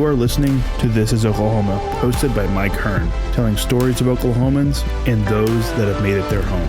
You are listening to This is Oklahoma, hosted by Mike Hearn, telling stories of Oklahomans and those that have made it their home.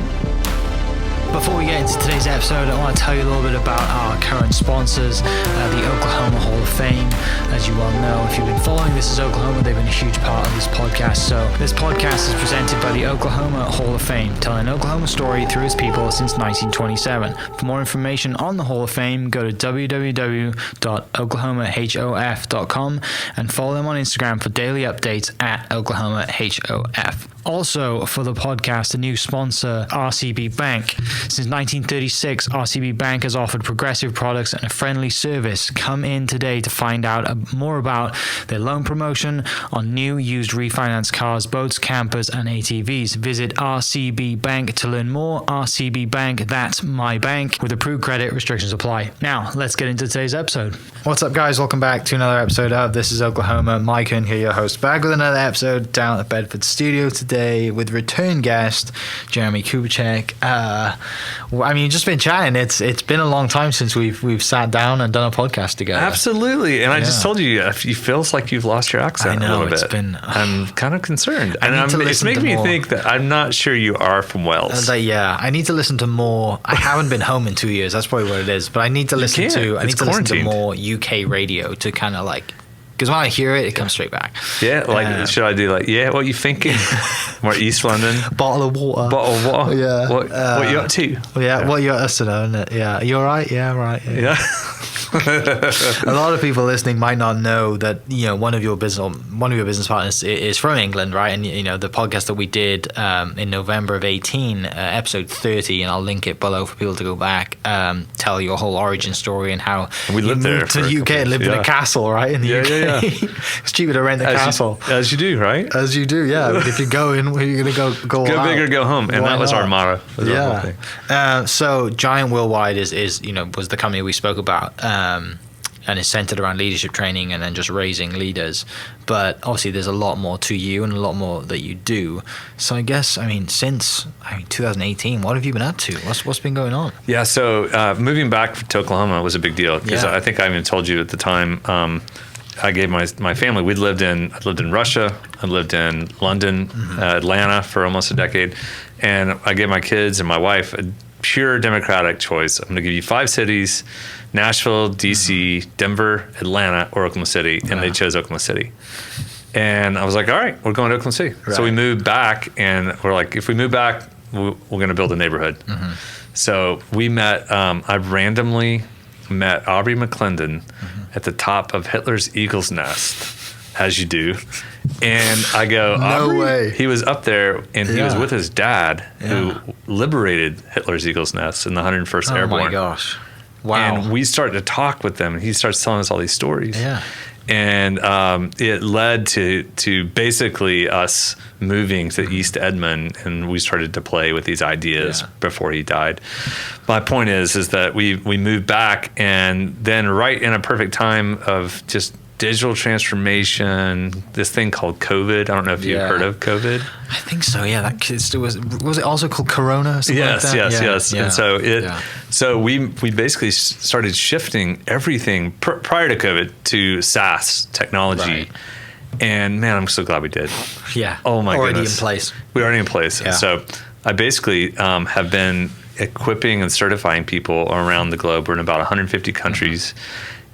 Before we get into today's episode, I want to tell you a little bit about our current sponsors, the Oklahoma Hall of Fame. As you well know, if you've been following This is Oklahoma, they've been a huge part of this podcast. So this podcast is presented by the Oklahoma Hall of Fame, telling an Oklahoma story through its people since 1927. For more information on the Hall of Fame, go to www.oklahomahof.com and follow them on Instagram for daily updates at oklahomahof. Also, for the podcast, a new sponsor, RCB Bank. Since 1936, RCB Bank has offered progressive products and a friendly service. Come in today to find out more about their loan promotion on new, used, refinanced cars, boats, campers, and ATVs. Visit RCB Bank to learn more. RCB Bank, that's my bank. With approved credit, restrictions apply. Now, let's get into today's episode. What's up, guys? Welcome back to another episode of This is Oklahoma. Mike Hearn here, your host, back with another episode down at the Bedford studio today with return guest Jeremie Kubicek. You've just been chatting. It's been a long time since we've sat down and done a podcast together. Absolutely, and I just told you, it feels like you've lost your accent a little bit. I'm kind of concerned, and it's making me think that I'm not sure you are from Wales. I need to listen to more. I haven't been home in 2 years. That's probably what it is. But I need to listen to more UK radio to kind of like. Because when I hear it, it comes straight back. Yeah, should I do what you thinking? More East London. Bottle of water. Yeah. What you up to? What you're up to, isn't it? Yeah. You all right? Yeah, right. Yeah. A lot of people listening might not know that one of your business partners is from England, right? And the podcast that we did in November of 18, episode 30, and I'll link it below for people to go back, tell your whole origin story and how we lived there to the UK and lived in a castle, right? In the UK. Yeah. It's cheaper to rent a castle. As you do, right? As you do, yeah. If you go in, you're going to go big or go home. And that was our motto. So Giant Worldwide was the company we spoke about. And it's centered around leadership training and then just raising leaders. But obviously there's a lot more to you and a lot more that you do. So I guess, since 2018, what have you been up to? What's been going on? Yeah, so moving back to Oklahoma was a big deal because I think I even told you at the time, I gave my family, I lived in Russia, I lived in London, Atlanta for almost a decade. And I gave my kids and my wife a pure democratic choice. I'm going to give you 5 cities: Nashville, DC, Denver, Atlanta, or Oklahoma City. And they chose Oklahoma City. And I was like, all right, we're going to Oklahoma City. Right. So we moved back, and we're like, if we move back, we're going to build a neighborhood. So we met, I randomly met Aubrey McClendon at the top of Hitler's Eagle's Nest, as you do. And I go, no way. He was up there, and he was with his dad, who liberated Hitler's Eagle's Nest in the 101st Airborne. Oh my gosh. Wow. And we started to talk with them, and he starts telling us all these stories. Yeah. And it led to basically us moving to East Edmond, and we started to play with these ideas before he died. My point is that we moved back, and then right in a perfect time of just digital transformation, this thing called COVID. I don't know if you've heard of COVID. I think so. Yeah, was it also called Corona? Or yes, like that? Yes. Yeah. And so we basically started shifting everything prior to COVID to SaaS technology. Right. And man, I'm so glad we did. Yeah. Oh my goodness. We're already in place. Yeah. And so I basically have been equipping and certifying people around the globe. We're in about 150 countries.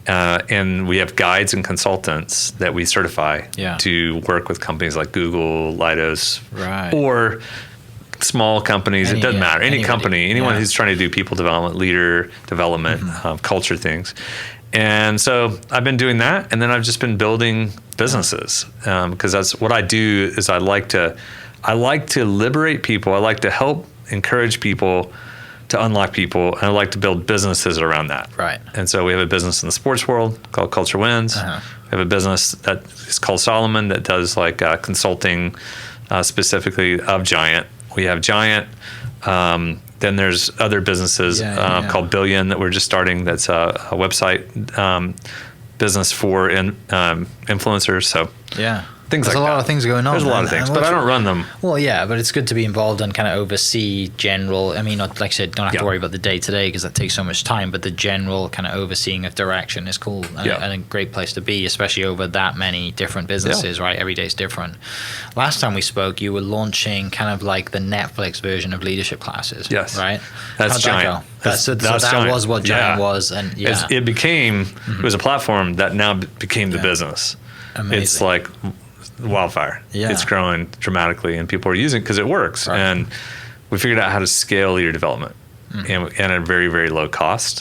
And we have guides and consultants that we certify to work with companies like Google, Leidos, or small companies. It doesn't matter. Any company, anyone who's trying to do people development, leader development, culture things. And so I've been doing that, and then I've just been building businesses because that's what I do. Is I like to liberate people. I like to help encourage people to unlock people, and I like to build businesses around that. Right. And so we have a business in the sports world called Culture Wins. We have a business that is called Solomon that does consulting specifically of Giant. We have Giant. Then there's other businesses called Billion that we're just starting. That's a website business for influencers. So Things There's like a lot that. of things going on. There's a lot of things, but I don't run them. Well, yeah, but it's good to be involved and kind of oversee general. I mean, like I said, don't have to worry about the day to day because that takes so much time. But the general kind of overseeing of direction is cool and a great place to be, especially over that many different businesses. Right, every day's different. Last time we spoke, you were launching kind of like the Netflix version of leadership classes. Yes, right. That's How'd Giant. So that Giant. was what Giant was, and it became. It was a platform that now became the business. Amazing. It's like wildfire. Yeah. It's growing dramatically, and people are using it because it works. Right. And we figured out how to scale leader development and at a very, very low cost,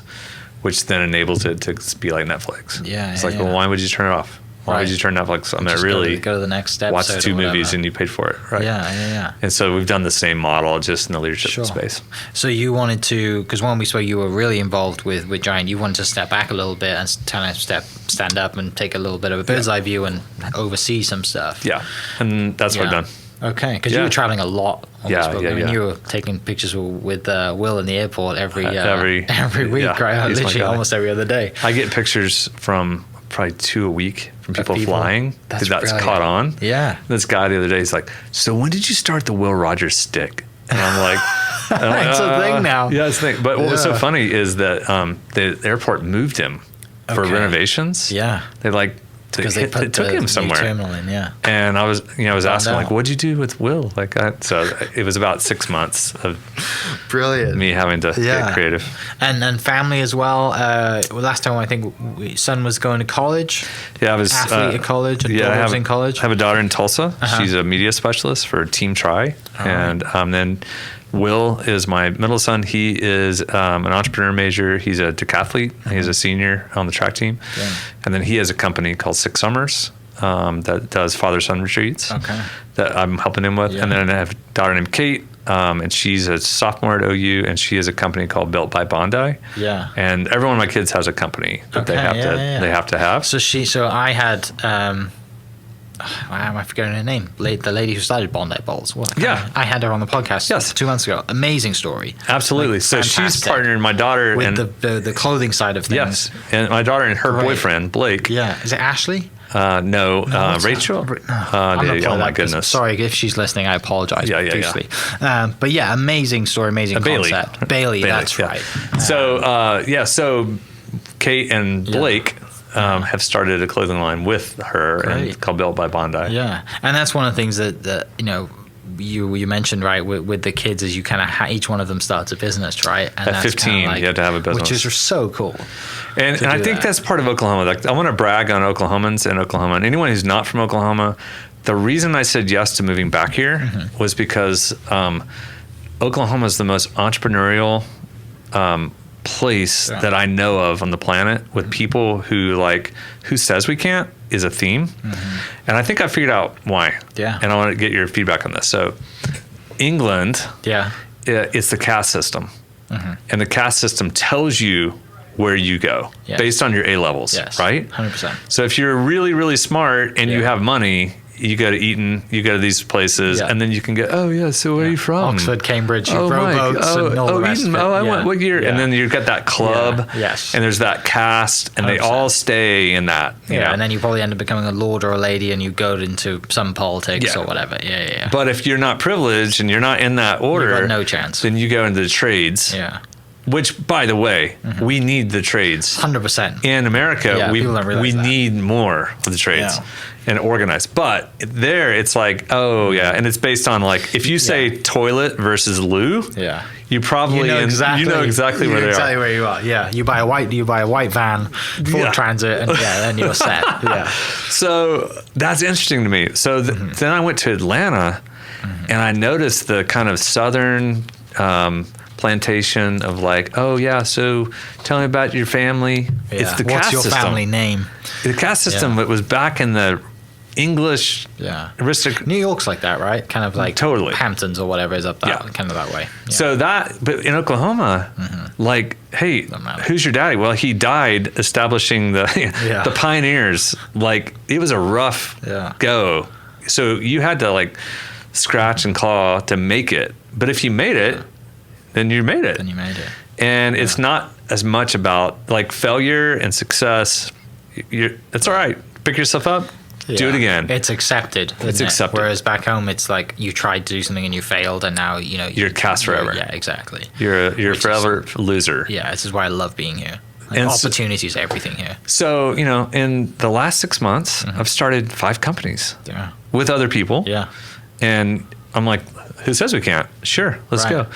which then enables it to be like Netflix. Yeah, it's yeah, like, yeah. well, why would you turn it off? Why would you turn Netflix? I'm going to really go to the next episode. watch 2 movies and you paid for it, right? Yeah. And so we've done the same model just in the leadership space. So you wanted to, because when we spoke, you were really involved with Giant. You wanted to step back a little bit and kind of stand up and take a little bit of a bird's eye view and oversee some stuff. Yeah, and that's what I've done. Okay, because you were traveling a lot on this book. I mean, you were taking pictures with Will in the airport every week, right? Literally almost every other day. I get pictures from probably 2 a week from people flying because that's caught on. Yeah. This guy the other day, he's like, so when did you start the Will Rogers stick? And I'm like, it's a thing now. Yeah, it's a thing. But what was so funny is that the airport moved him for renovations. Yeah. Because they took him somewhere. Terminal in, And I was asking like, what'd you do with Will? So it was about 6 months of me having to get creative. And family as well. Last time I think son was going to college. Yeah, I was athlete at college. And daughter was in college. I have a daughter in Tulsa. She's a media specialist for Team Tri, and then Will is my middle son. He is an entrepreneur major. He's a decathlete. He's a senior on the track team. Yeah. And then he has a company called 6 Summers that does father-son retreats that I'm helping him with. Yeah. And then I have a daughter named Kate, and she's a sophomore at OU, and she has a company called Built by Bondi. Yeah. And every one of my kids has a company that they have to have. So I had... why am I forgetting her name? The lady who started Bondi Bowls. I had her on the podcast 2 months ago. Amazing story. Absolutely. So she's partnered my daughter with the clothing side of things. Yes, and my daughter and her boyfriend Blake. Yeah, is it Ashley? No, Rachel. Oh my goodness. Sorry if she's listening. I apologize profusely. But yeah, amazing story, amazing concept. Bailey, that's right. So Kate and Blake. Have started a clothing line with her and called Built by Bondi. Yeah, and that's one of the things that you mentioned, right, with the kids is you kind of each one of them starts a business, right? And at 15, you have to have a business, which is so cool. And I think that's part of Oklahoma. Like, I want to brag on Oklahomans and Oklahoma, and anyone who's not from Oklahoma. The reason I said yes to moving back here was because Oklahoma is the most entrepreneurial place that I know of on the planet with people who says we can't is a theme. And I think I figured out why. Yeah. And I want to get your feedback on this. So England, it's the caste system. And the caste system tells you where you go based on your A levels, right? 100%. So if you're really, really smart and you have money, you go to Eton, you go to these places, and then you can go, so where are you from? Oxford, Cambridge, rowboats, and all the rest Eton, of it. I went, what year? And then you've got that club, and there's that caste, and 100%. They all stay in that. You know? And then you probably end up becoming a lord or a lady, and you go into some politics or whatever. But if you're not privileged and you're not in that order, you've got no chance. Then you go into the trades. Yeah. Which, by the way, we need the trades. 100%. In America, we need more of the trades and organized. But there, it's like, and it's based on if you say toilet versus loo, you probably you know exactly where they are. Exactly where you are. Yeah, you buy a white van full of transit, and then you're set. Yeah. So that's interesting to me. So then I went to Atlanta, and I noticed the kind of southern. Plantation of so tell me about your family. It's the caste system. What's your family name? The caste system. It was back in the English New York's like that, right? Kind of like totally Hamptons or whatever is up that kind of that way. Yeah. So but in Oklahoma, hey, who's your daddy? Well, he died establishing the pioneers. It was a rough go. So you had to scratch and claw to make it. But if you made it, then you made it. And it's not as much about failure and success. It's all right. Pick yourself up, Do it again. It's accepted. It's accepted. Whereas back home, it's like you tried to do something and you failed, and now you're cast forever. Yeah, exactly. You're forever loser. Yeah, this is why I love being here. Like, and opportunities, everything here. So in the last 6 months, I've started 5 companies with other people. Yeah, and I'm like, who says we can't? Sure, let's go.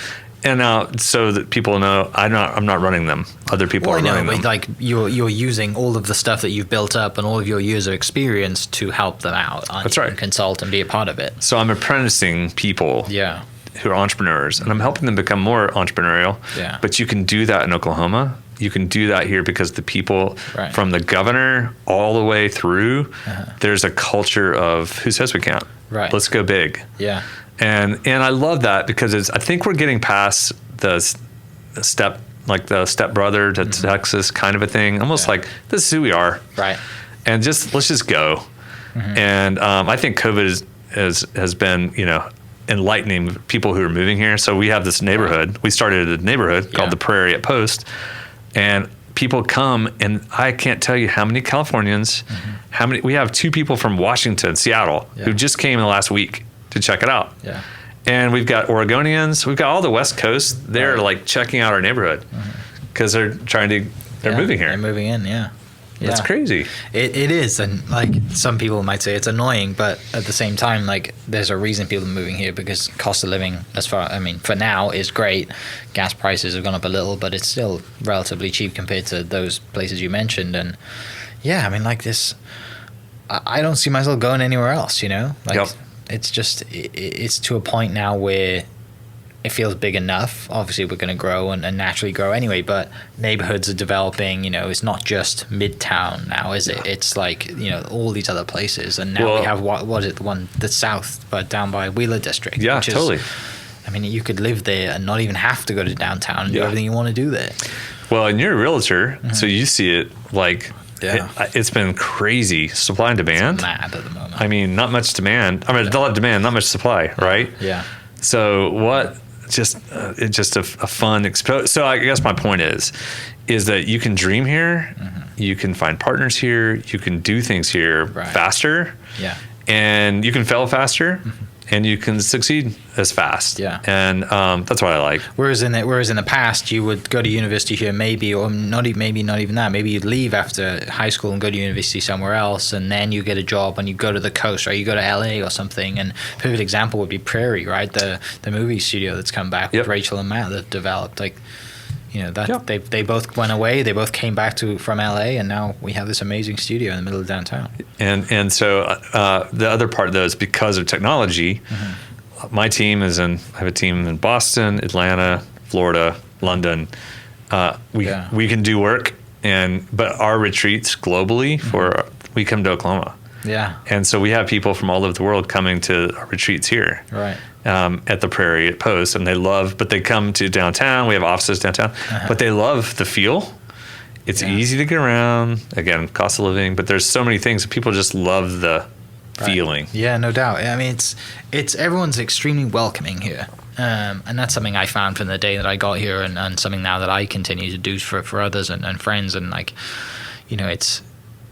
And now, so that people know, I'm not running them. Other people are running them. Like you're using all of the stuff that you've built up and all of your years of experience to help them out. That's right. And consult and be a part of it. So I'm apprenticing people. Yeah. Who are entrepreneurs, and I'm helping them become more entrepreneurial. Yeah. But you can do that in Oklahoma. You can do that here because the people, from the governor all the way through, there's a culture of who says we can't. Right. Let's go big. Yeah. And I love that because I think we're getting past the step brother to Texas kind of a thing. Almost like this is who we are. Right. And let's just go. And I think COVID has been enlightening people who are moving here. So we have this neighborhood. We started a neighborhood called the Prairie at Post, and people come, and I can't tell you how many Californians, we have 2 people from Washington, Seattle, who just came in the last week to check it out. Yeah. And we've got Oregonians, we've got all the West Coast. They're like checking out our neighborhood because they're moving here. They're moving in. Yeah. That's crazy. It is, and like some people might say it's annoying, but at the same time, like there's a reason people are moving here because cost of living, for now, is great. Gas prices have gone up a little, but it's still relatively cheap compared to those places you mentioned. And yeah, I mean, like this, I don't see myself going anywhere else. It's just it's to a point now where it feels big enough. Obviously, we're going to grow and naturally grow anyway, but neighborhoods are developing. It's not just Midtown now, is it? It's like, all these other places. And now we have, what is it, the one that's south, but down by Wheeler District. Yeah, totally. I mean, you could live there and not even have to go to downtown and do everything you want to do there. Well, and you're a realtor, so you see it like... It's been crazy supply and demand. It's mad at the moment. I mean, not much demand. I mean, a lot of demand, not much supply, right? Yeah. So it's just a fun experience. So I guess my point is that you can dream here, you can find partners here, you can do things here faster, and you can fail faster, and you can succeed as fast. Yeah. And that's what I like. Whereas in the past, you would go to university here, maybe not even that. Maybe you'd leave after high school and go to university somewhere else, and then you get a job and you go to the coast, right? You go to LA or something. And a perfect example would be Prairie, right? The movie studio that's come back with Rachel and Matt that developed. Like, they both went away. They both came back from LA, and now we have this amazing studio in the middle of downtown. And so the other part though is because of technology. My team I have a team in Boston, Atlanta, Florida, London. We can do work, but our retreats globally we come to Oklahoma. Yeah. And so we have people from all over the world coming to our retreats here. Right. At the Prairie at Post, and but they come to downtown. We have offices downtown, but they love the feel. It's easy to get around. Again, cost of living, but there's so many things. People just love the feeling. Yeah, no doubt. I mean, it's everyone's extremely welcoming here, and that's something I found from the day that I got here, and something now that I continue to do for others and friends, and like, it's.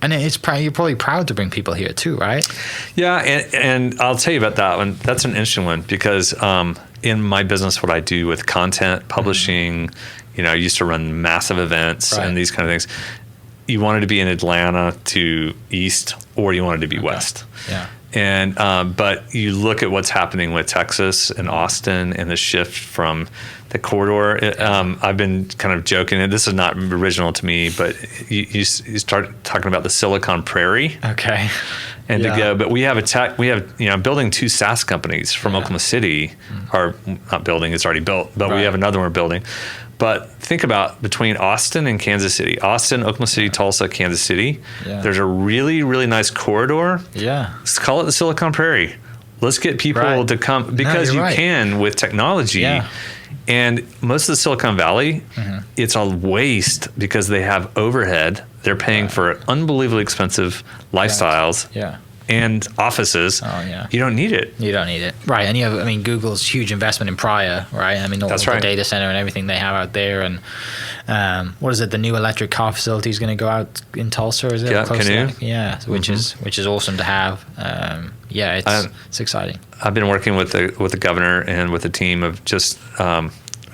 And you're probably proud to bring people here too, right? Yeah, and I'll tell you about that one. That's an interesting one because in my business, what I do with content publishing, I used to run massive events and these kind of things. You wanted to be in Atlanta to east, or you wanted to be west. Yeah. And but you look at what's happening with Texas and Austin and the shift from the corridor. I've been kind of joking, and this is not original to me, but you start talking about the Silicon Prairie. Okay. And to go, but we have I'm building 2 SaaS companies from Oklahoma City. Or not building, it's already built, but we have another one we're building. But think about between Austin and Kansas City, Austin, Oklahoma City, Tulsa, Kansas City. Yeah. There's a really, really nice corridor. Yeah. Let's call it the Silicon Prairie. Let's get people to come because you can with technology. Yeah. And most of the Silicon Valley, it's a waste because they have overhead. They're paying for unbelievably expensive lifestyles. Yeah. and offices, you don't need it. You don't need it. Right. And you have, I mean, Google's huge investment in Pryor, right? I mean, all the data center and everything they have out there. And what is it? The new electric car facility is going to go out in Tulsa, is it? Yeah, Canoe. Yeah, which is awesome to have. It's exciting. I've been working with the governor and with the team of just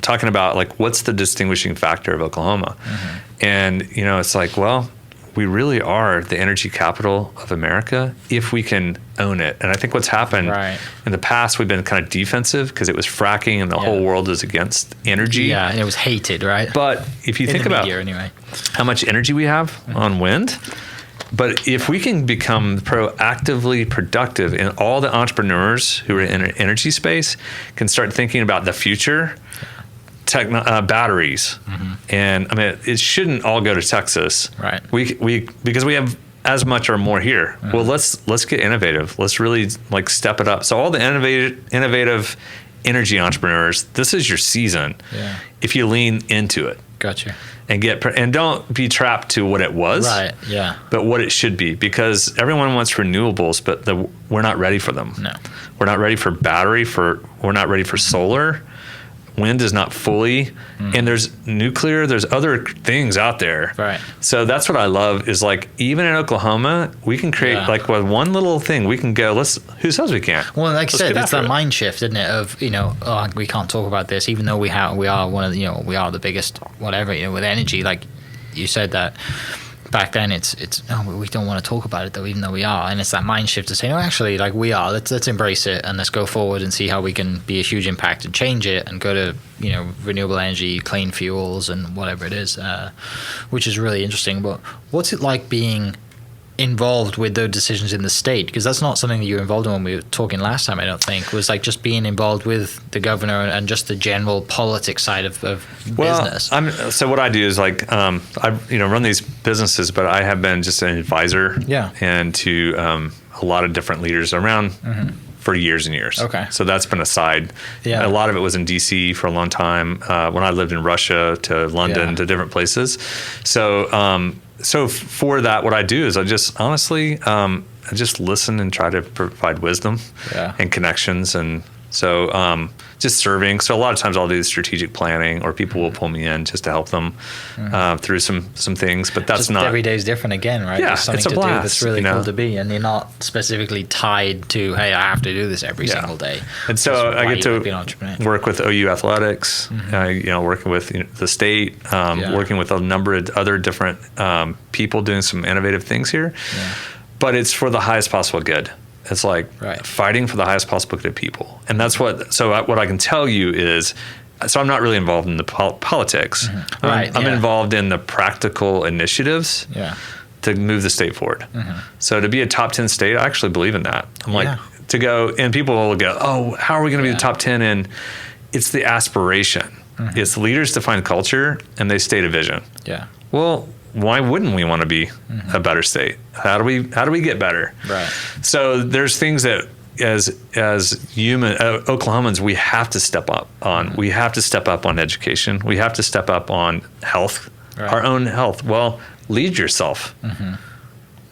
talking about like what's the distinguishing factor of Oklahoma, and it's like, well, we really are the energy capital of America if we can own it. And I think what's happened in the past, we've been kind of defensive because it was fracking and the whole world is against energy. Yeah, and it was hated, right? But if you think about how much energy we have on wind. But if we can become proactively productive, and all the entrepreneurs who are in an energy space can start thinking about the future, batteries, and I mean, it shouldn't all go to Texas, right? We because we have as much or more here. Well, let's get innovative. Let's really like step it up. So all the innovative energy entrepreneurs, this is your season. Yeah. If you lean into it. Gotcha. And don't be trapped to what it was, right? Yeah. But what it should be, because everyone wants renewables, but we're not ready for them. No, we're not ready for battery. We're not ready for solar. Wind is not fully, and there's nuclear. There's other things out there. Right. So that's what I love is like even in Oklahoma, we can create like with one little thing we can go. Who says we can't? Well, like you said, it's that mind shift, isn't it? Of we can't talk about this, even though we are one of the, we are the biggest whatever with energy. Like you said that. Back then, it's we don't want to talk about it though, even though we are, and it's that mind shift to say, no, actually, like we are. Let's embrace it and let's go forward and see how we can be a huge impact and change it and go to renewable energy, clean fuels, and whatever it is, which is really interesting. But what's it like being involved with those decisions in the state? Because that's not something that you were involved in when we were talking last time. I don't think was like just being involved with the governor and just the general politics side of business. So what I do is like I run these businesses, but I have been just an advisor and to a lot of different leaders around for years and years. Okay. So that's been a side. Yeah. A lot of it was in DC for a long time. When I lived in Russia to London to different places. So for that, what I do is I just honestly, I just listen and try to provide wisdom and connections. And so just serving. So a lot of times I'll do strategic planning, or people will pull me in just to help them through some things. But that's just not every day is different again, right? Yeah, There's something it's a to blast, do that's really cool to be, and you're not specifically tied to, hey, I have to do this every single day. And so I get to work with OU athletics, working with the state, working with a number of other different people doing some innovative things here. Yeah. But it's for the highest possible good. It's like fighting for the highest possible good of people. And that's what I can tell you is, so I'm not really involved in the politics. I'm involved in the practical initiatives to move the state forward. So to be a top 10 state, I actually believe in that. I'm like, to go, and people will go, oh, how are we going to be the top 10? And it's the aspiration. It's leaders define culture and they state a vision. Yeah. Well, why wouldn't we want to be a better state? How do we get better? Right. So there's things that as human Oklahomans we have to step up on. We have to step up on education. We have to step up on health, our own health. Well, lead yourself.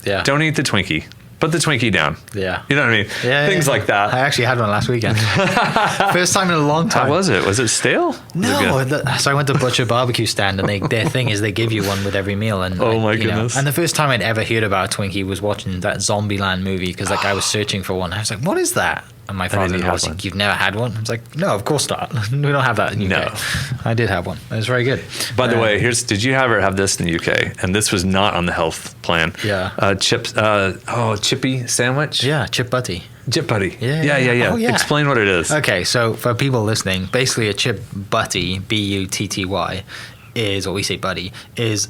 Yeah. Don't eat the Twinkie. Put the Twinkie down. Yeah. You know what I mean? Yeah. Things like that. I actually had one last weekend. First time in a long time. How was it? Was it stale? No. So I went to Butcher Barbecue Stand, and their thing is they give you one with every meal. And oh my goodness. And the first time I'd ever heard about a Twinkie was watching that Zombieland movie, because like I was searching for one. I was like, what is that? And my father was like, you've never had one? I was like, no, of course not. We don't have that in the UK. No. I did have one. It was very good. By the way, did you ever have this in the UK? And this was not on the health plan. Yeah. Chippy sandwich? Yeah, Chip Butty. Chip Butty. Yeah. Oh, yeah. Explain what it is. Okay, so for people listening, basically a Chip Butty, B-U-T-T-Y, is, or we say Buddy, is,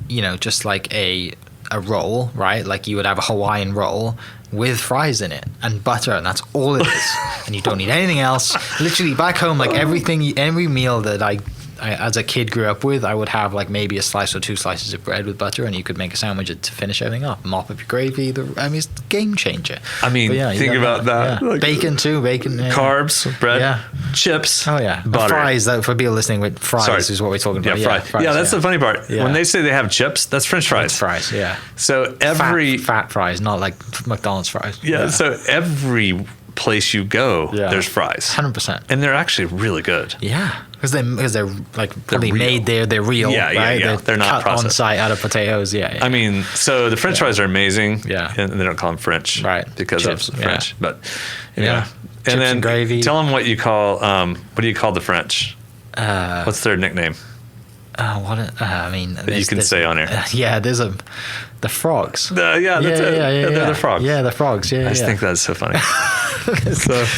just like a roll, right? Like you would have a Hawaiian roll with fries in it and butter, and that's all it is. And you don't need anything else. Literally back home, like every meal that I as a kid grew up with. I would have like maybe a slice or 2 slices of bread with butter, and you could make a sandwich to finish everything up. Mop up your gravy. It's a game changer. I mean, think about that. Yeah. Like, bacon too. Carbs, bread, chips. Oh yeah, butter. Fries. That for people listening with fries is what we're talking about. Yeah, fries. Yeah, that's the funny part. Yeah. When they say they have chips, that's French fries. French fries. Yeah. So every fat fries, not like McDonald's fries. Yeah. So every place you go, there's fries. 100%. And they're actually really good. Yeah. Because they're like probably made there, they're real. Yeah, right? yeah. They're not cut processed on site out of potatoes. Yeah. I mean, so the French fries are amazing. Yeah. And they don't call them French. Right. Because Chips, of French. But yeah. And Chips then and gravy. Tell them what do you call the French? What's their nickname? That you can say on air. There's the frogs. That's it. They're the frogs. Yeah, the frogs. Yeah, I just think that's so funny.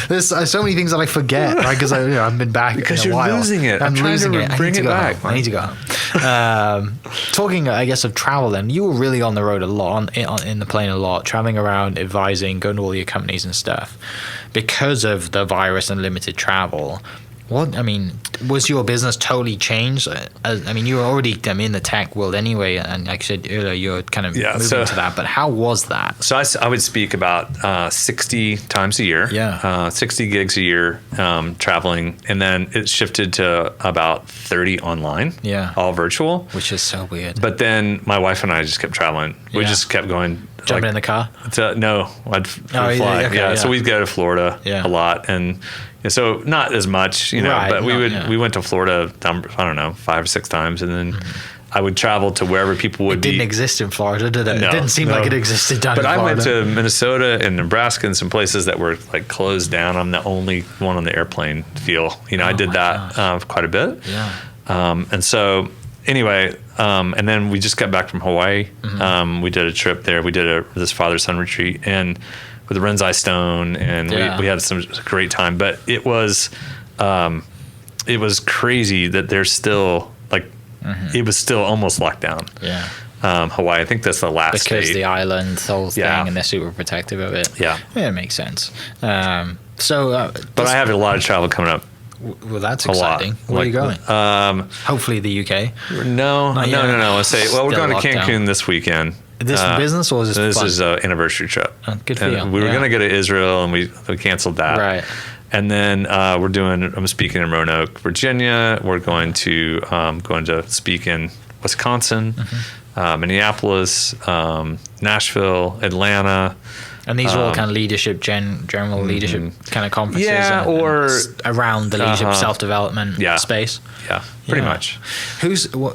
There's so many things that I forget, right? Because I've been back because in a while. You're losing it. I'm losing it. Bring it back. I need to go home. Talking, I guess, of travel. Then you were really on the road a lot, in the plane a lot, traveling around, advising, going to all your companies and stuff, because of the virus and limited travel. Was your business totally changed? You were already in the tech world anyway, and like I said earlier, you're kind of moving to that. But how was that? So I would speak about 60 times a year, 60 gigs a year, traveling, and then it shifted to about 30 online, all virtual. Which is so weird. But then my wife and I just kept traveling. We just kept going. Jumping in the car? No, I'd fly. Okay, so we'd go to Florida a lot, and so not as much, but we went to Florida, I don't know, 5 or 6 times, and then I would travel to wherever people would be. It didn't exist in Florida, did it? No, it didn't seem like it existed down in Florida. But I went to Minnesota and Nebraska and some places that were like closed down. I'm the only one on the airplane feel. I did that quite a bit. Yeah. And so anyway, and then we just got back from Hawaii. Mm-hmm. We did a trip there. We did this father-son retreat and with the Renzai Stone, and we had some great time. But it was crazy that there's still it was still almost locked down. Yeah. Hawaii, I think that's the last because state. The island, the whole thing, and they're super protective of it. Yeah, it makes sense. But I have a lot of travel coming up. Well, that's exciting. Where are you going? Hopefully the UK. No. Let's say, we're going to Cancun this weekend. Is this business or is this fun? This is an anniversary trip. Oh, good for you. We were going to go to Israel, and we canceled that. Right. And then I'm speaking in Roanoke, Virginia. We're going to speak in Wisconsin, Minneapolis, Nashville, Atlanta. And these are all kind of leadership, general leadership kind of conferences. Yeah, or around the leadership self-development space. Yeah, pretty much.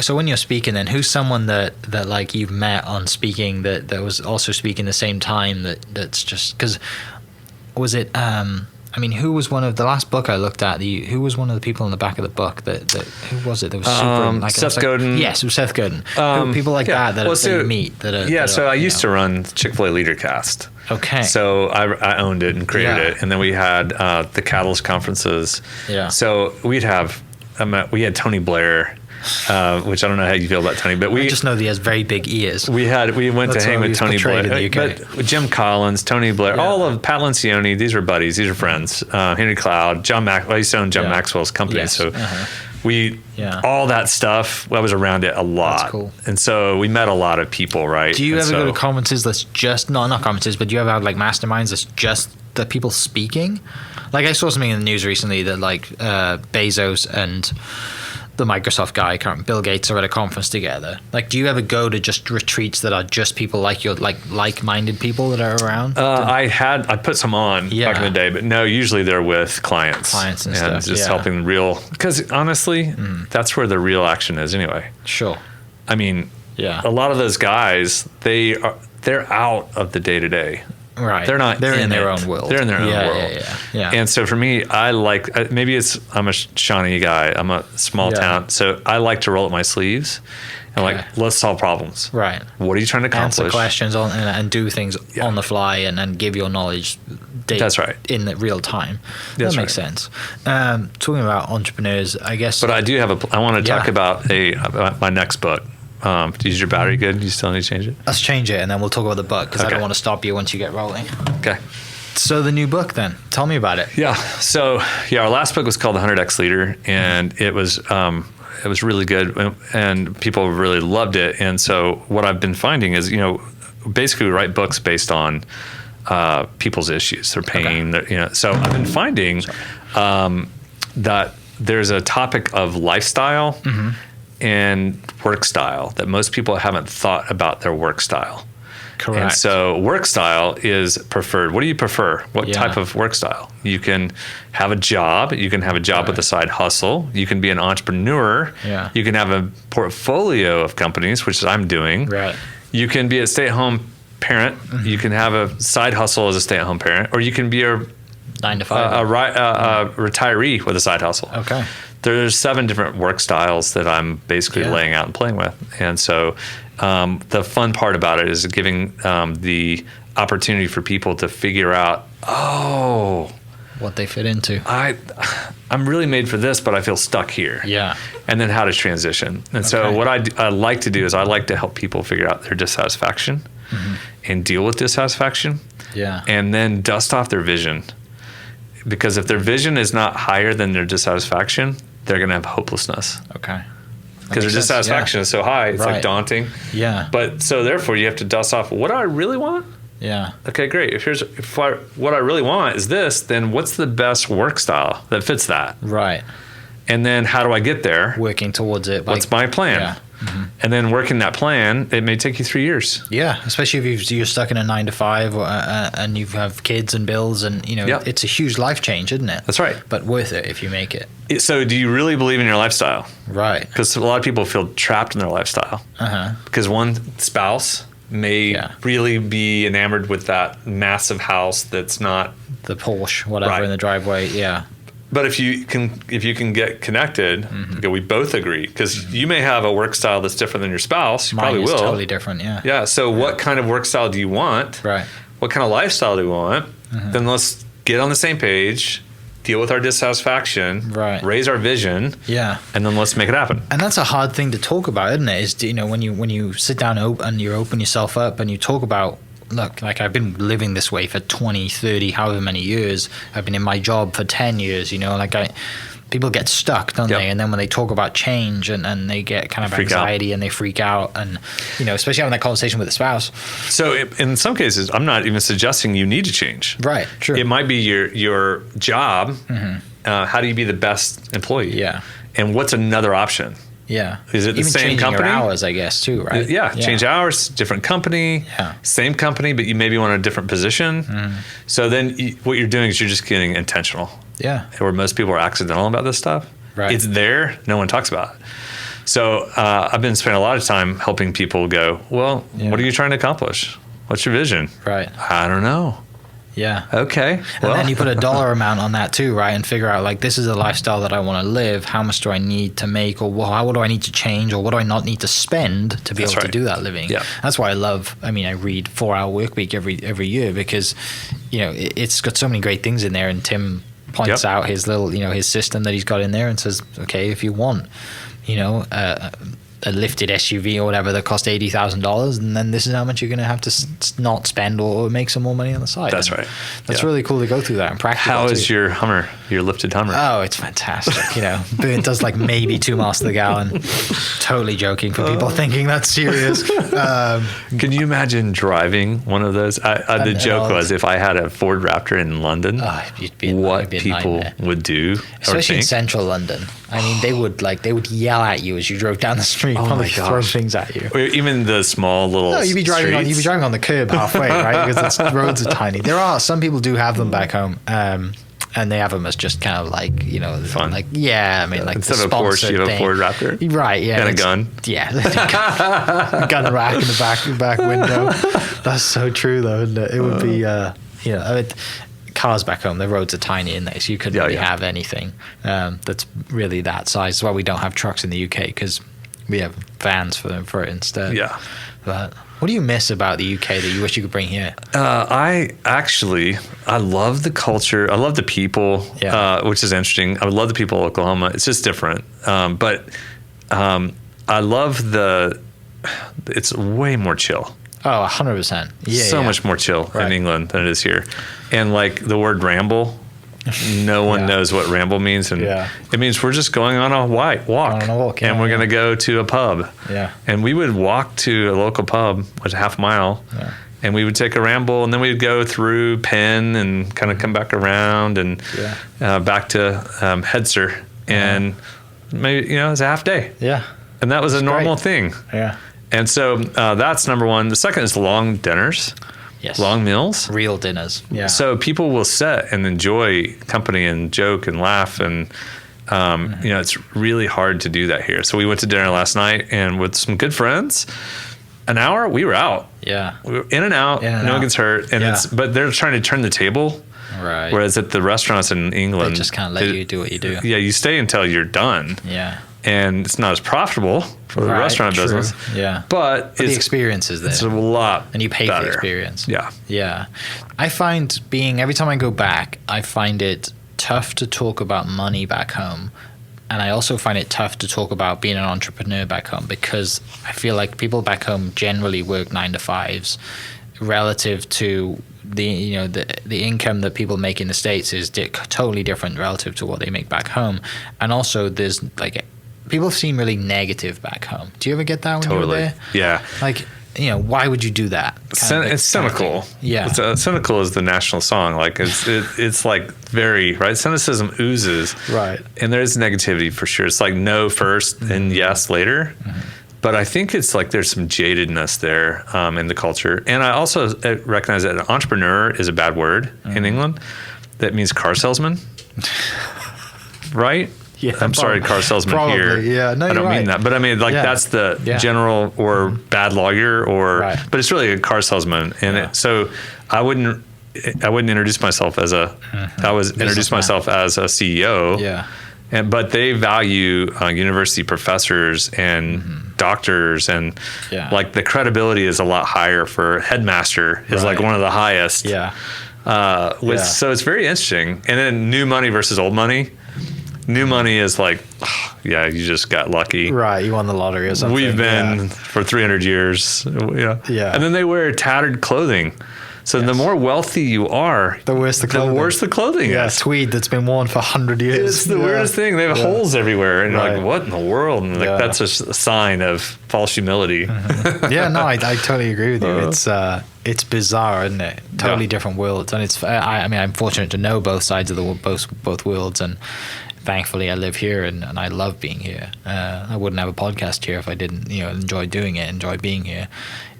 So when you're speaking, then who's someone that like you've met on speaking that was also speaking the same time that's just because was it? Who was one of the last book I looked at? Who was one of the people in the back of the book who was it? That was super Seth Godin. Yes, it was Seth Godin. People like that you meet. So I used to run Chick-fil-A Leadercast. Okay. So I owned it and created it, and then we had the Catalyst conferences. Yeah. So we had Tony Blair, which I don't know how you feel about Tony, but I just know that he has very big ears. We went to hang with Tony Blair, but Jim Collins, Tony Blair, all of Pat Lencioni. These are buddies. These are friends. Henry Cloud, John Maxwell. I used to own John Maxwell's company, so. All that stuff, I was around it a lot. That's cool. And so we met a lot of people, right? Do you ever go to conferences that's just, not conferences, but do you ever have like masterminds that's just the people speaking? Like I saw something in the news recently that like Bezos and the Microsoft guy, Bill Gates, are at a conference together. Like, do you ever go to just retreats that are just people like your like-minded people that are around? I put some on back in the day, but no, usually they're with clients and stuff, just helping because honestly, that's where the real action is anyway. Sure. I mean, a lot of those guys, they're out of the day to day. Right. They're in their own world. They're in their own world. Yeah. And so for me, I like, maybe I'm a Shawnee guy. I'm a small town. So I like to roll up my sleeves and let's solve problems. Right. What are you trying to accomplish? Answer questions and do things on the fly and give your knowledge That's right. in the real time. That makes sense. Talking about entrepreneurs, I guess. But I do have I want to talk about my next book. Is your battery good? You still need to change it? Let's change it, and then we'll talk about the book, because I don't want to stop you once you get rolling. Okay. So the new book, then. Tell me about it. Yeah. So, our last book was called The 100X Leader, and it was It was really good, and people really loved it. And so what I've been finding is, basically we write books based on people's issues, their pain. Okay. So I've been finding that there's a topic of lifestyle and work style that most people haven't thought about their work style. Correct. And so work style is preferred. What do you prefer? What type of work style? You can have a job. You can have a job with a side hustle. You can be an entrepreneur. Yeah. You can have a portfolio of companies, which I'm doing. Right. You can be a stay-at-home parent. You can have a side hustle as a stay-at-home parent, or you can be a 9 to 5. a retiree with a side hustle. Okay. There's 7 different work styles that I'm basically laying out and playing with. And so the fun part about it is giving the opportunity for people to figure out, what they fit into. I'm really made for this, but I feel stuck here. Yeah. And then how to transition. And so what I like to do is I like to help people figure out their dissatisfaction and deal with dissatisfaction. Yeah. And then dust off their vision. Because if their vision is not higher than their dissatisfaction, they're going to have hopelessness. Okay. Because their dissatisfaction is so high, it's like daunting. Yeah. But so therefore you have to dust off, what do I really want? Yeah. Okay, great. What I really want is this, then what's the best work style that fits that? Right. And then how do I get there? Working towards it. What's my plan? Yeah. And then working that plan, it may take you 3 years. Yeah, especially if you're stuck in a 9 to 5 and you have kids and bills, and it's a huge life change, isn't it? That's right. But worth it if you make it. So do you really believe in your lifestyle? Right. Because a lot of people feel trapped in their lifestyle. Because one spouse may really be enamored with that massive house that's not the Porsche, whatever, in the driveway. Yeah. But if you can get connected, we both agree, because you may have a work style that's different than your spouse. You probably will. Totally different. Yeah. Yeah. So what kind of work style do you want? Right. What kind of lifestyle do you want? Then let's get on the same page, deal with our dissatisfaction, raise our vision, and then let's make it happen. And that's a hard thing to talk about, isn't it? Is when you sit down and you open yourself up and you talk about, look, like I've been living this way for 20, 30, however many years. I've been in my job for 10 years, people get stuck, don't they? And then when they talk about change and they get kind of anxiety and they freak out, and, especially having that conversation with a spouse. So in some cases, I'm not even suggesting you need to change. Right. True. It might be your job. How do you be the best employee? Yeah. And what's another option? Yeah. Is it the even same company? Your hours, I guess, too, right? Yeah. Change hours, different company, same company, but you maybe want a different position. So then what you're doing is you're just getting intentional. Yeah. Where most people are accidental about this stuff. Right. It's there. No one talks about it. So I've been spending a lot of time helping people go, well, what are you trying to accomplish? What's your vision? Right. I don't know. Yeah. Okay. And then you put a dollar amount on that too, right? And figure out, like, this is a lifestyle that I want to live. How much do I need to make, or what do I need to change, or what do I not need to spend to be able to do that living? Yeah. That's why I read 4-Hour Workweek every year, because, it's got so many great things in there. And Tim points out his little, his system that he's got in there, and says, okay, if you want, a lifted SUV or whatever that cost $80,000, and then this is how much you're going to have to not spend or make some more money on the side. That's right. That's really cool to go through that and practice. How is your Hummer, your lifted Hummer? Oh, it's fantastic. It does like maybe 2 miles to the gallon. Totally joking for people thinking that's serious. Can you imagine driving one of those? The joke was, if I had a Ford Raptor in London, what people would do, especially in central London. They would yell at you as you drove down the street. Probably throw things at you. Or even the small little. No, you'd be driving on the curb halfway, right? Because the roads are tiny. Some people do have them back home, and they have them as just kind of like fun. Like like instead of a Porsche, you have a Ford Raptor, right? Yeah, and a gun. Yeah, a gun rack in the back window. That's so true, though, isn't it? It would be cars back home, the roads are tiny, and so you couldn't really have anything that's really that size. That's why we don't have trucks in the UK, because we have vans for it instead. Yeah. But what do you miss about the UK that you wish you could bring here? I love the culture. I love the people, which is interesting. I love the people of Oklahoma. It's just different. But I love it's way more chill. Oh, 100%. Yeah, so much more chill in England than it is here. And like the word ramble, no one knows what ramble means, and it means we're just going on a walk, and we're going to go to a pub. Yeah. And we would walk to a local pub, which is a half mile, and we would take a ramble, and then we'd go through Penn and kind of come back around and back to Hedser, and maybe it's a half day. Yeah. And that was a normal thing. Yeah. And so that's number one. The second is long dinners. Yes. Long meals. Real dinners. Yeah. So people will sit and enjoy company and joke and laugh. And, it's really hard to do that here. So we went to dinner last night, and with some good friends, an hour, we were out. Yeah. We were in and out. No one gets hurt. And but they're trying to turn the table. Right. Whereas at the restaurants in England, they just kind of let you do what you do. Yeah. You stay until you're done. Yeah. And it's not as profitable for the restaurant business. Yeah. But the experience is there. It's a lot And you pay better. for the experience. Yeah. Yeah. I find every time I go back, I find it tough to talk about money back home. And I also find it tough to talk about being an entrepreneur back home, because I feel like people back home generally work 9 to 5s relative to the income that people make in the States is totally different relative to what they make back home. And also there's people seem really negative back home. Do you ever get that when you were there? Yeah. Why would you do that? It's cynical. Yeah. Cynical is the national song. It's like very, right? Cynicism oozes. Right. And there's negativity for sure. It's like no first and yes later. Mm-hmm. But I think it's like there's some jadedness there in the culture. And I also recognize that an entrepreneur is a bad word in England. That means car salesman. Right? Yeah, I'm sorry, car salesman probably, here. Yeah, no, I don't mean that. But I mean, that's the general or bad lawyer but it's really a car salesman. And so I wouldn't introduce myself as I was introduce myself as a CEO. Yeah. But they value university professors and doctors, and the credibility is a lot higher for headmaster is like one of the highest. Yeah. So it's very interesting. And then new money versus old money. New money is like, you just got lucky. Right, you won the lottery or something. We've been for 300 years. Yeah. And then they wear tattered clothing. So the more wealthy you are, the worse the clothing. is. Tweed that's been worn for 100 years. It's the weirdest thing. They have holes everywhere. And you're like, what in the world? And that's a sign of false humility. Yeah, no, I totally agree with you. It's bizarre, isn't it? Totally different worlds. And I'm fortunate to know both sides of both worlds. And thankfully I live here and I love being here. I wouldn't have a podcast here if I didn't, enjoy doing it, enjoy being here.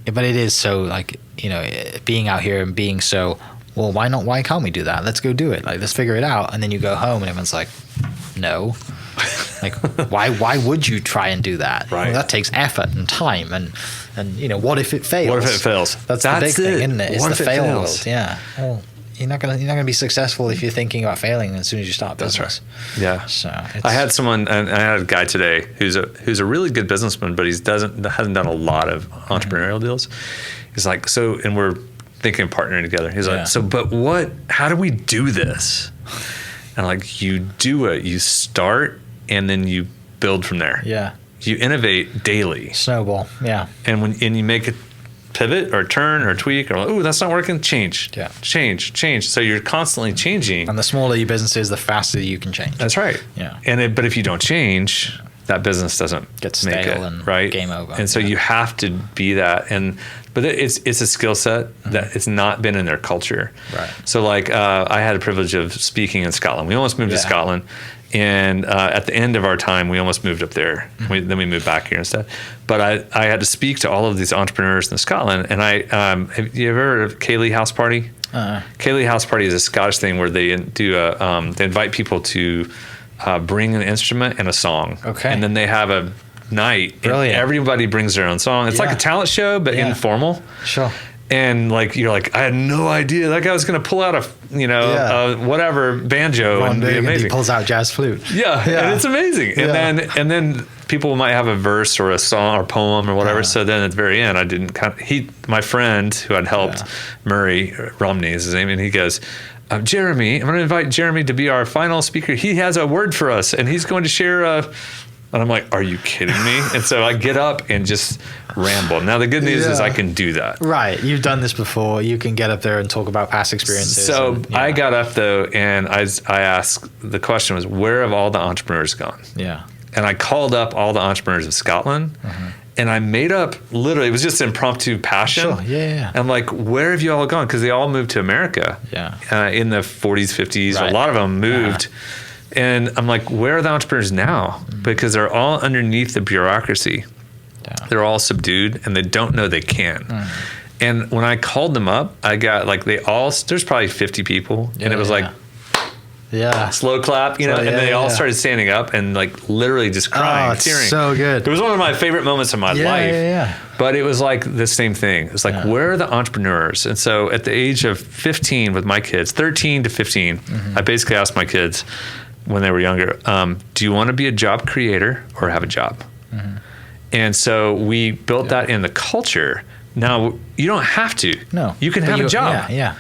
But it is so being out here and being so, well, why can't we do that? Let's go do it. Let's figure it out. And then you go home and everyone's like, no. Why would you try and do that? Right. Well, that takes effort and time and what if it fails? What if it fails? That's the big thing, isn't it? It's the fail world. Yeah. Well, you're not gonna be successful if you're thinking about failing as soon as you start business. That's right. Yeah. So I had someone, and I had a guy today who's a really good businessman, but hasn't done a lot of entrepreneurial deals. He's like, and we're thinking of partnering together. He's like, how do we do this? And you do it, you start, and then you build from there. Yeah. You innovate daily. Snowball. Yeah. And you make it pivot or turn or tweak or that's not working, change. Change. So you're constantly changing. And the smaller your business is, the faster you can change. That's right. Yeah. But if you don't change, that business doesn't get stale and right? Game over. And so you have to be that. But it's a skill set that it's not been in their culture. Right. So I had a privilege of speaking in Scotland. We almost moved to Scotland. And at the end of our time, we almost moved up there. Then we moved back here instead. But I had to speak to all of these entrepreneurs in Scotland. And have you ever heard of Cayley House Party? Cayley House Party is a Scottish thing where they do they invite people to bring an instrument and a song. Okay. And then they have a night. Brilliant. And everybody brings their own song. It's like a talent show, but informal. Sure. And you're like, I had no idea that guy was going to pull out a whatever banjo and be amazing. And he pulls out jazz flute. Yeah. And it's amazing. And then people might have a verse or a song or poem or whatever. So then at the very end, my friend who had helped, Murray Romney is his name, and he goes, Jeremie, I'm going to invite Jeremie to be our final speaker. He has a word for us, and he's going to share a And I'm like, are you kidding me? And so I get up and just ramble. Now, the good news is I can do that. Right. You've done this before. You can get up there and talk about past experiences. So I got up, though, and I asked, the question was, where have all the entrepreneurs gone? Yeah. And I called up all the entrepreneurs of Scotland, and I made up, literally, it was just impromptu passion. Sure. Yeah. I'm like, where have you all gone? Because they all moved to America in the 40s, 50s. Right. A lot of them moved. And I'm like, where are the entrepreneurs now? Because they're all underneath the bureaucracy. Yeah. They're all subdued, and they don't know they can. And when I called them up, I got like, there's probably 50 people. And it was like, slow clap, and then they all started standing up and like literally just crying, tearing. So good. It was one of my favorite moments of my life. Yeah. But it was like the same thing. It's like, where are the entrepreneurs? And so at the age of 15 with my kids, 13 to 15, I basically asked my kids when they were younger, do you want to be a job creator or have a job? And so we built that in the culture. Now, you don't have to. No. You can have a job. Yeah.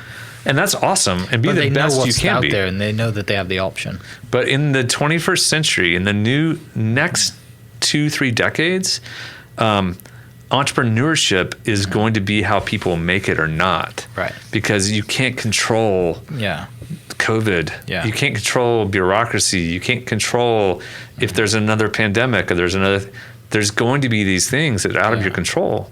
And that's awesome. And be the best you can be. There, and they know that they have the option. But in the 21st century, in the next 2-3 decades, entrepreneurship is going to be how people make it or not. Right. Because you can't control COVID. Yeah. You can't control bureaucracy. You can't control if there's another pandemic or there's going to be these things that are out of your control.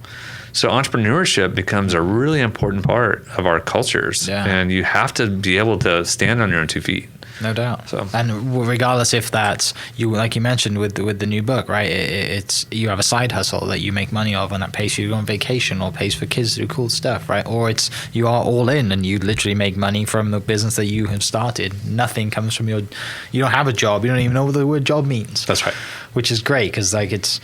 So entrepreneurship becomes a really important part of our cultures, and you have to be able to stand on your own 2 feet. No doubt. So, and regardless if that's you, like you mentioned with the new book, right? It's you have a side hustle that you make money of, and that pays for you to go on vacation or pays for kids to do cool stuff, right? Or it's you are all in and you literally make money from the business that you have started. Nothing comes from you don't have a job. You don't even know what the word job means. That's right. Which is great because like it's.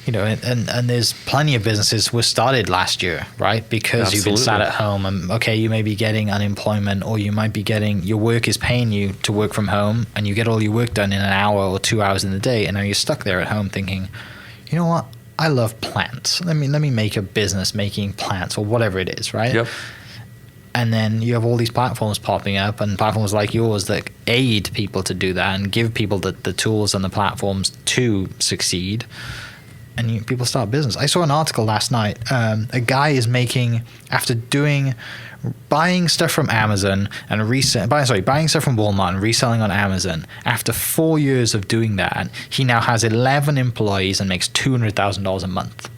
And there's plenty of businesses were started last year, right? Because you've been sat at home and you may be getting unemployment, or you might be getting your work is paying you to work from home, and you get all your work done in an hour or 2 hours in the day, and now you're stuck there at home thinking, you know what? I love plants. Let me make a business making plants or whatever it is, right? Yep. And then you have all these platforms popping up, and platforms like yours that aid people to do that and give people the tools and the platforms to succeed. And people start business. I saw an article last night. A guy is making, after buying stuff from Amazon and buying stuff from Walmart and reselling on Amazon. After 4 years of doing that, he now has 11 employees and makes $200,000 a month,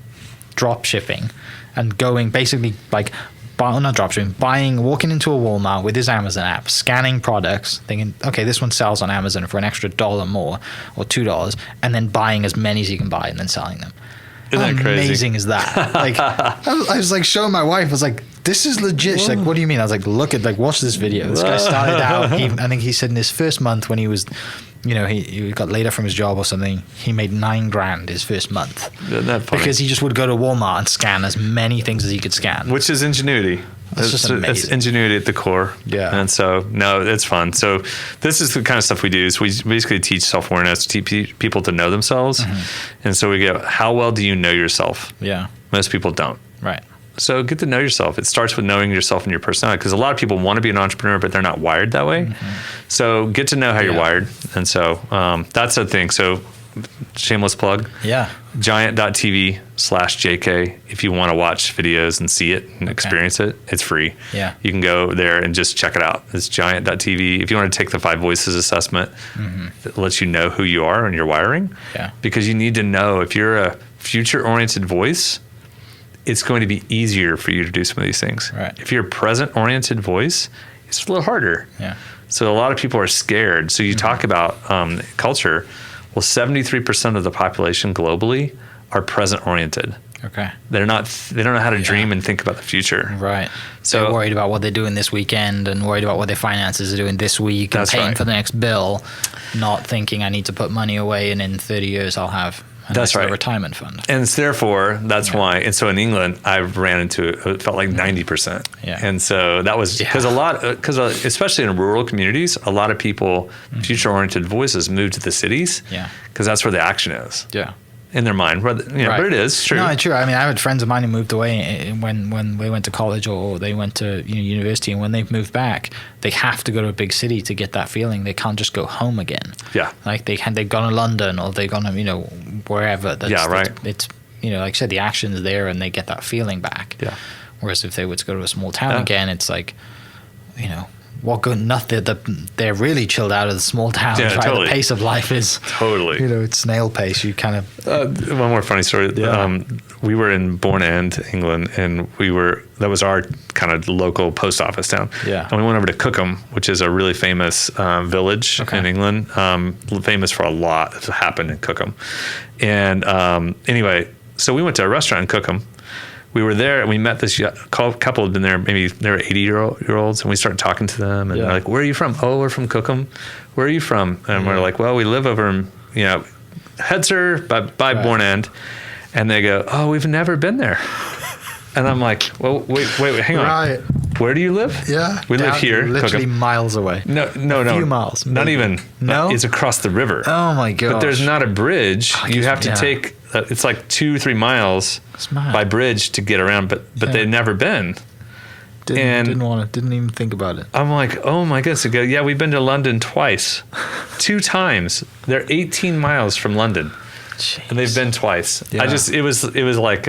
drop shipping, and going basically like. Not dropshipping, walking into a Walmart with his Amazon app, scanning products, thinking, okay, this one sells on Amazon for an extra $1 more or $2, and then buying as many as he can buy and then selling them. Isn't that crazy? Amazing is that? Like, I was like showing my wife, I was like, this is legit. She's like, what do you mean? I was like, watch this video. This guy started out, I think he said in his first month when he was, he got laid off from his job or something, he made $9,000 his first month. Isn't that funny? Because he just would go to Walmart and scan as many things as he could scan. Which is ingenuity. It's ingenuity at the core. Yeah. And so, no, it's fun. So this is the kind of stuff we do. Is we basically teach self-awareness, teach people to know themselves. And so we go, how well do you know yourself? Yeah. Most people don't. Right. So get to know yourself. It starts with knowing yourself and your personality, because a lot of people want to be an entrepreneur, but they're not wired that way. So get to know how you're wired. And so that's the thing. So shameless plug. Yeah. Giant.tv/JK. If you want to watch videos and see it and experience it, it's free. Yeah. You can go there and just check it out. It's giant.tv. If you want to take the 5 voices assessment, that lets you know who you are and your wiring. Yeah. Because you need to know if you're a future-oriented voice, it's going to be easier for you to do some of these things. Right. If you're a present-oriented voice, it's a little harder. Yeah. So a lot of people are scared. So you talk about culture. Well, 73% of the population globally are present-oriented. Okay. They don't know how to dream and think about the future. Right. So they're worried about what they're doing this weekend and worried about what their finances are doing this week and paying for the next bill, not thinking I need to put money away and in 30 years I'll have a retirement fund. And therefore, that's why. And so in England, I ran into it felt like 90%. Yeah. And so that was because especially in rural communities, a lot of people, future-oriented voices move to the cities. Yeah. Because that's where the action is. Yeah. in their mind. But it is true. No, true. I mean, I had friends of mine who moved away when they went to college or they went to university, and when they've moved back, they have to go to a big city to get that feeling. They can't just go home again. Yeah. Like they've gone to London or they've gone to, wherever. It's, like I said, the action's there and they get that feeling back. Yeah. Whereas if they were to go to a small town again, it's like, what good? Nothing. They're really chilled out of the small towns. Yeah, right? totally. The pace of life is totally. It's snail pace. You kind of. One more funny story. Yeah. We were in Bourne End, England, and that was our kind of local post office town. Yeah. And we went over to Cookham, which is a really famous village in England, famous for a lot that happened in Cookham. And anyway, so we went to a restaurant in Cookham. We were there and we met this couple had been there, maybe they were 80-year-olds, and we started talking to them and they're like, where are you from? Oh, we're from Cookham. Where are you from? And we're like, well, we live over in, Headser by Bourne End. And they go, oh, we've never been there. And I'm like, well, wait, hang on. Right. Where do you live? Yeah. We live here. Literally Cookham. miles away. No. A few miles. Not maybe. even. No? It's across the river. Oh my gosh. But there's not a bridge. You have to take, it's like 2-3 miles by bridge to get around, but they've never been. Didn't even think about it. I'm like, oh my goodness. I go, yeah, we've been to London twice. 2 times. They're 18 miles from London. Jeez. And they've been twice. Yeah. It was like,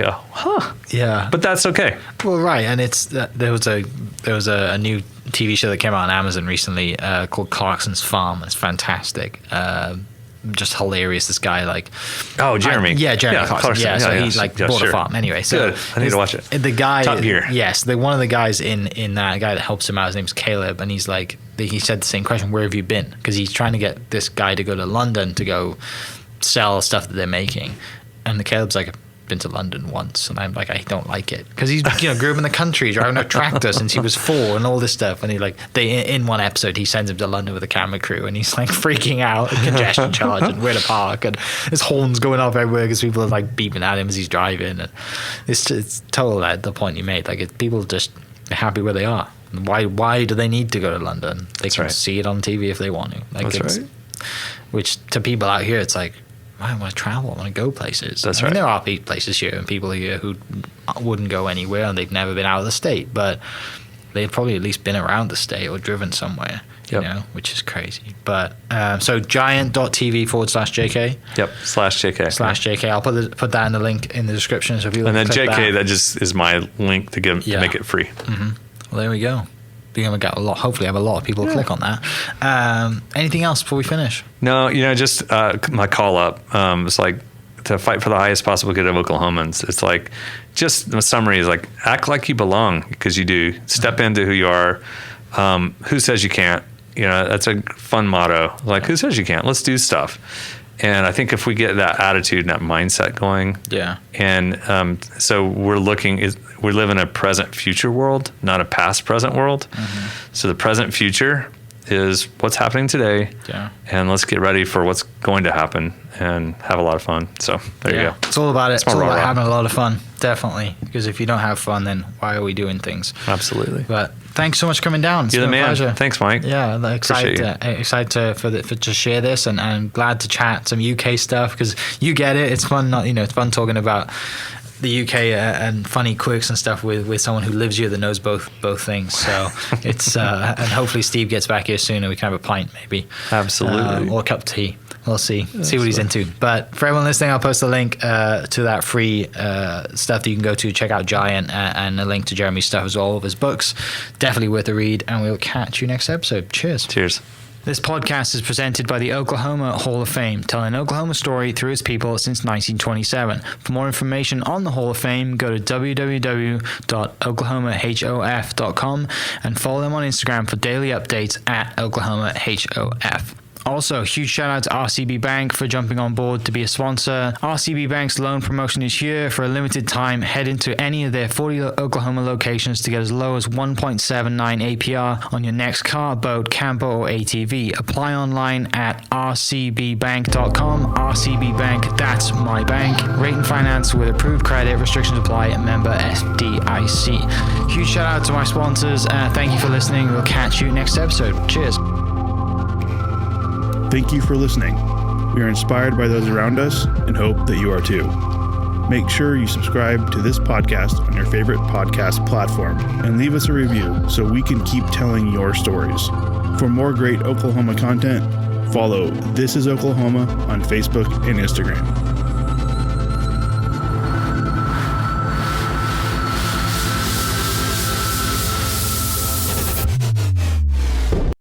Yeah. But that's okay. Well, right. And there was a new TV show that came out on Amazon recently called Clarkson's Farm. It's fantastic. Just hilarious. This guy Jeremy. Jeremy Clarkson. Yeah, so he bought a farm. Anyway, so good. I need to watch it. The guy, Top Gear. Yes, one of the guys in that guy that helps him out. His name's Caleb, and he's like, he said the same question: where have you been? Because he's trying to get this guy to go to London to go sell stuff that they're making, and the Caleb's like, I've been to London once, and I'm like, I don't like it, because he's grew up in the country driving a tractor since he was 4 and all this stuff, and in one episode he sends him to London with a camera crew, and he's like freaking out, congestion charge and where to park, and his horns going off everywhere because people are like beeping at him as he's driving, and it's total at the point you made, people just are happy where they are. Why do they need to go to London? They can see it on TV if they want to. That's right. Which to people out here, it's like, I want to travel. I want to go places. That's right. There are places here and people here who wouldn't go anywhere and they've never been out of the state, but they've probably at least been around the state or driven somewhere, which is crazy. But so giant.tv/JK. Yep, /JK. /JK. I'll put that in the link in the description. So if you and then JK, that just is my link to make it free. Mm-hmm. Well, there we go. Hopefully have a lot of people click on that. Anything else before we finish? No, just my call up. It's like to fight for the highest possible good of Oklahomans. It's like, just the summary is like, act like you belong, because you do. Step into who you are. Who says you can't? That's a fun motto. Like, who says you can't? Let's do stuff. And I think if we get that attitude and that mindset going, and so we live in a present future world, not a past present world. Mm-hmm. So the present future is what's happening today, and let's get ready for what's going to happen and have a lot of fun. So there you go. It's all about it. It's all about having a lot of fun, definitely. Because if you don't have fun, then why are we doing things? Absolutely. But thanks so much for coming down. It's You're been the man. a pleasure. Thanks, Mike. Yeah, excited to share this, and I'm glad to chat some UK stuff, because you get it. It's fun. It's fun talking about the UK and funny quirks and stuff with someone who lives here that knows both things. So it's and hopefully Steve gets back here soon and we can have a pint maybe. Absolutely. Or a cup of tea. We'll see what he's into. But for everyone listening, I'll post a link to that free stuff that you can go to check out Giant, and a link to Jeremy's stuff as well, all of his books. Definitely worth a read, and we'll catch you next episode. Cheers. This podcast is presented by the Oklahoma Hall of Fame, telling Oklahoma's story through its people since 1927. For more information on the Hall of Fame, go to www.oklahomahof.com and follow them on Instagram for daily updates at oklahomahof. Also, huge shout out to RCB Bank for jumping on board to be a sponsor. RCB Bank's loan promotion is here for a limited time. Head into any of their 40 Oklahoma locations to get as low as 1.79 APR on your next car, boat, camper, or ATV. Apply online at rcbbank.com. RCB Bank, that's my bank. Rate and finance with approved credit. Restrictions apply. Member FDIC. Huge shout out to my sponsors. Thank you for listening. We'll catch you next episode. Cheers. Thank you for listening. We are inspired by those around us and hope that you are too. Make sure you subscribe to this podcast on your favorite podcast platform and leave us a review so we can keep telling your stories. For more great Oklahoma content, follow This is Oklahoma on Facebook and Instagram.